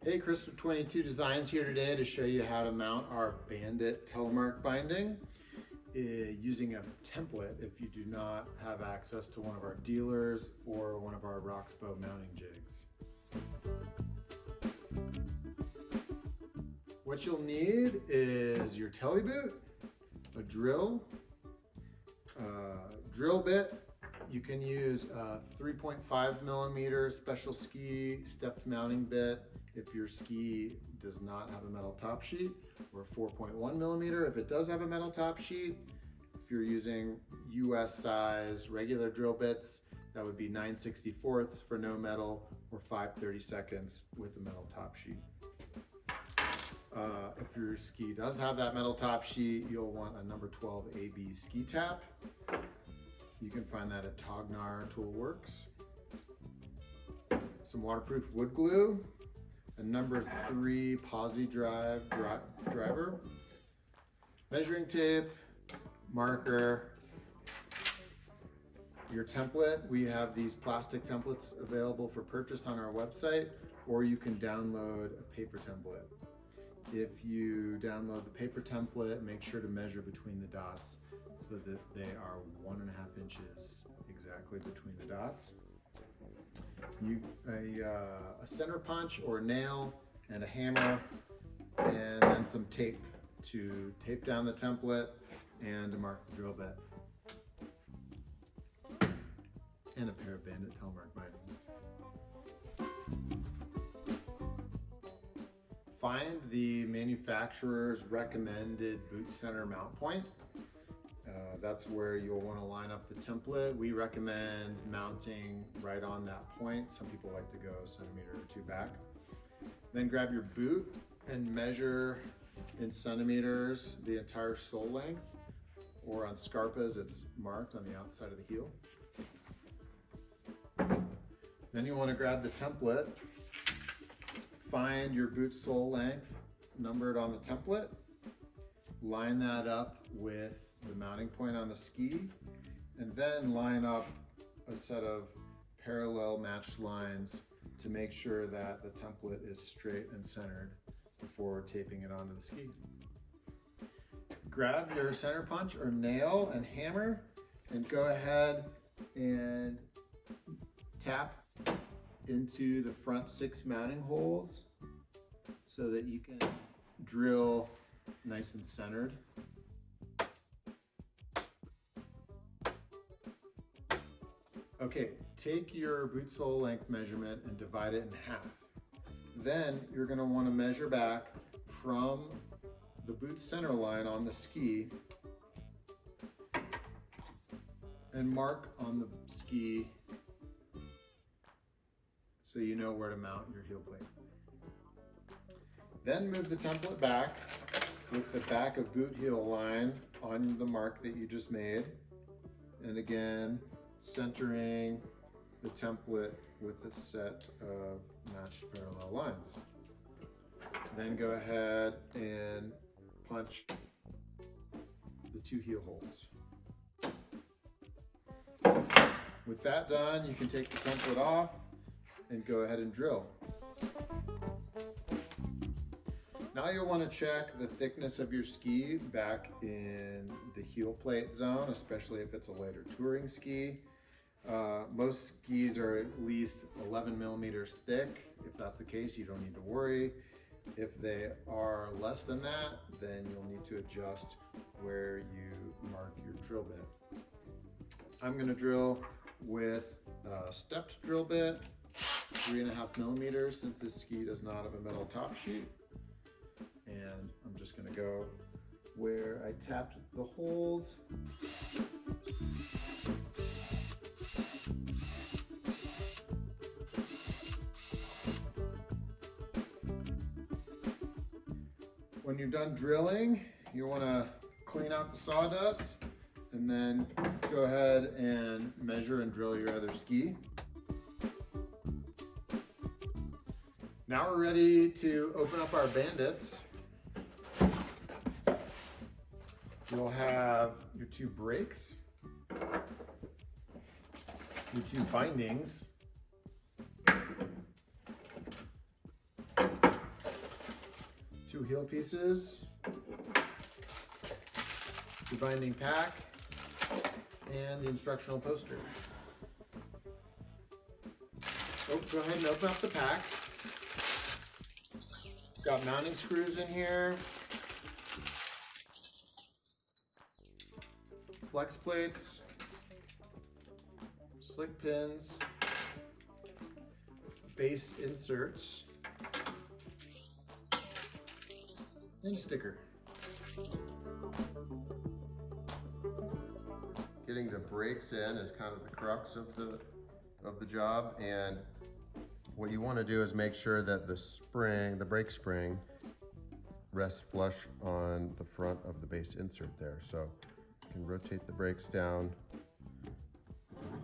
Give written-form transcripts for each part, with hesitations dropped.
Hey, Chris with 22 Designs here today to show you how to mount our Bandit telemark binding using a template if you do not have access to one of our dealers or one of our Roxbow mounting jigs. What you'll need is your Tele Boot, a drill, drill bit. You can use a 3.5 millimeter special ski stepped mounting bit if your ski does not have a metal top sheet, or 4.1 millimeter if it does have a metal top sheet. If you're using US size regular drill bits, that would be 9/64 for no metal or 5/32 with a metal top sheet. If your ski does have that metal top sheet, you'll want a number 12 AB ski tap. You can find that at Tognar Toolworks. Some waterproof wood glue, a number 3 posi driver, measuring tape, marker, your template. We have these plastic templates available for purchase on our website, or you can download a paper template. If you download the paper template, make sure to measure between the dots so that they are 1.5 inches exactly between the dots. A center punch or nail and a hammer, and then some tape to tape down the template and to mark the drill bit. And a pair of Bandit telemark bindings. Find the manufacturer's recommended boot center mount point. That's where you'll want to line up the template. We recommend mounting right on that point. Some people like to go a centimeter or 2 back. Then grab your boot and measure in centimeters the entire sole length, or on Scarpas it's marked on the outside of the heel. Then you want to grab the template, find your boot sole length numbered on the template, line that up with the mounting point on the ski, and then line up a set of parallel matched lines to make sure that the template is straight and centered before taping it onto the ski. Grab your center punch or nail and hammer and go ahead and tap into the front 6 mounting holes so that you can drill nice and centered. Okay, take your boot sole length measurement and divide it in half. Then you're going to want to measure back from the boot center line on the ski and mark on the ski so you know where to mount your heel plate. Then move the template back with the back of boot heel line on the mark that you just made, and again centering the template with a set of matched parallel lines. Then go ahead and punch the 2 heel holes. With that done, you can take the template off and go ahead and drill. Now you'll want to check the thickness of your ski back in the heel plate zone, especially if it's a lighter touring ski. Most skis are at least 11 millimeters thick. If that's the case, you don't need to worry. If they are less than that, then you'll need to adjust where you mark your drill bit. I'm going to drill with a stepped drill bit, 3.5 millimeters, since this ski does not have a metal top sheet. And I'm just going to go where I tapped the holes. When you're done drilling, you want to clean out the sawdust and then go ahead and measure and drill your other ski. Now we're ready to open up our bandits. You'll have your 2 brakes, your 2 bindings, heel pieces, the binding pack, and the instructional poster. Oh, go ahead and open up the pack. It's got mounting screws in here, flex plates, slick pins, base inserts, and a sticker. Getting the brakes in is kind of the crux of the job, and what you want to do is make sure that the brake spring rests flush on the front of the base insert there. So you can rotate the brakes down.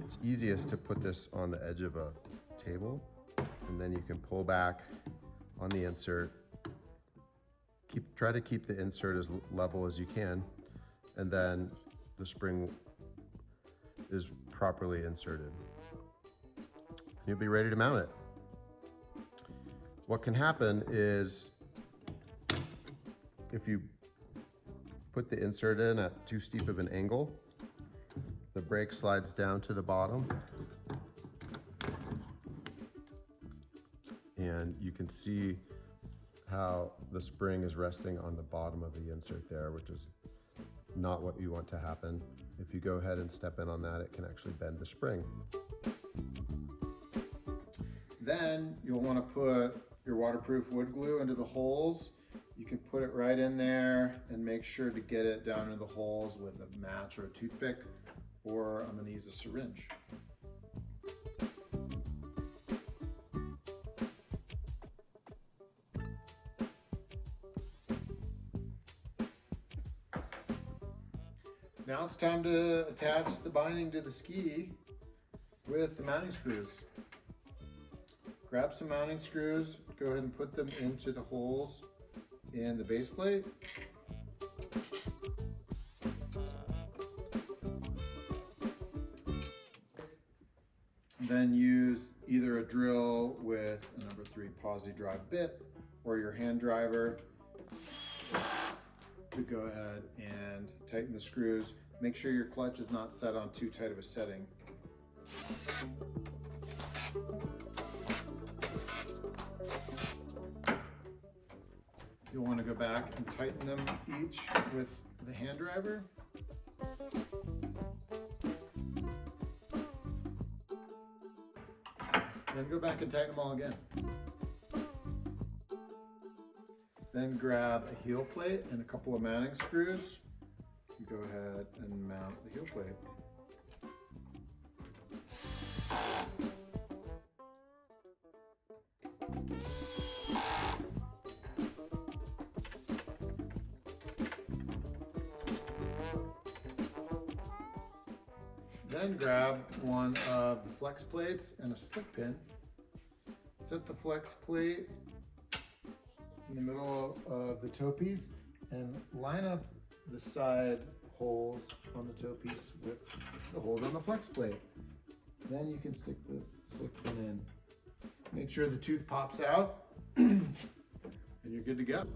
It's easiest to put this on the edge of a table, and then you can pull back on the insert. Try to keep the insert as level as you can, and then the spring is properly inserted. You'll be ready to mount it. What can happen is if you put the insert in at too steep of an angle, the brake slides down to the bottom, and you can see how the spring is resting on the bottom of the insert there, which is not what you want to happen. If you go ahead and step in on that, it can actually bend the spring. Then you'll want to put your waterproof wood glue into the holes. You can put it right in there and make sure to get it down into the holes with a match or a toothpick, or I'm going to use a syringe. Now it's time to attach the binding to the ski with the mounting screws. Grab some mounting screws, go ahead and put them into the holes in the base plate. Then use either a drill with a number 3 posi drive bit or your hand driver to go ahead and tighten the screws. Make sure your clutch is not set on too tight of a setting. You'll want to go back and tighten them each with the hand driver. Then go back and tighten them all again. Then grab a heel plate and a couple of mounting screws. Go ahead and mount the heel plate. Then grab one of the flex plates and a slick pin. Set the flex plate in the middle of the toe piece and line up the side holes on the toe piece with the holes on the flex plate. Then you can stick the slick pin in. Make sure the tooth pops out and you're good to go.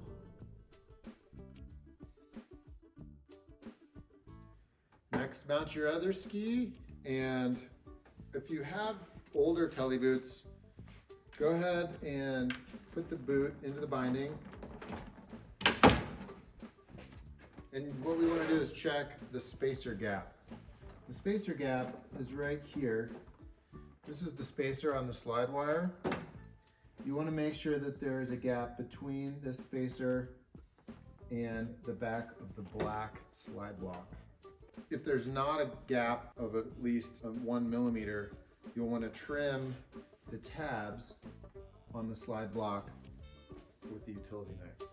Next, mount your other ski, and if you have older Tele Boots, go ahead and put the boot into the binding. And what we want to do is check the spacer gap. The spacer gap is right here. This is the spacer on the slide wire. You want to make sure that there is a gap between this spacer and the back of the black slide block. If there's not a gap of at least 1 millimeter, you'll want to trim the tabs on the slide block with the utility knife.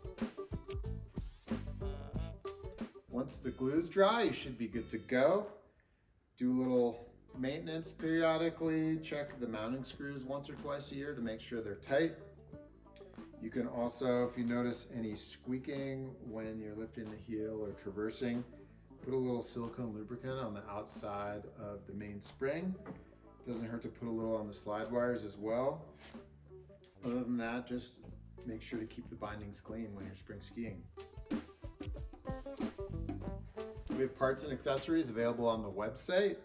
Once the glue's dry, you should be good to go. Do a little maintenance periodically. Check the mounting screws once or twice a year to make sure they're tight. You can also, if you notice any squeaking when you're lifting the heel or traversing, put a little silicone lubricant on the outside of the main spring. Doesn't hurt to put a little on the slide wires as well. Other than that, just make sure to keep the bindings clean when you're spring skiing. We have parts and accessories available on the website.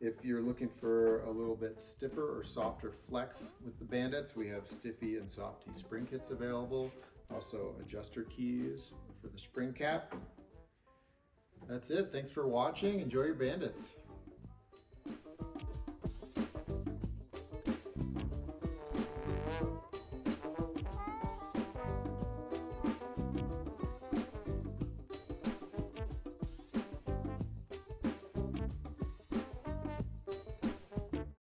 If you're looking for a little bit stiffer or softer flex with the Bandits, we have stiffy and softy spring kits available. Also adjuster keys for the spring cap. That's it. Thanks for watching. Enjoy your Bandits.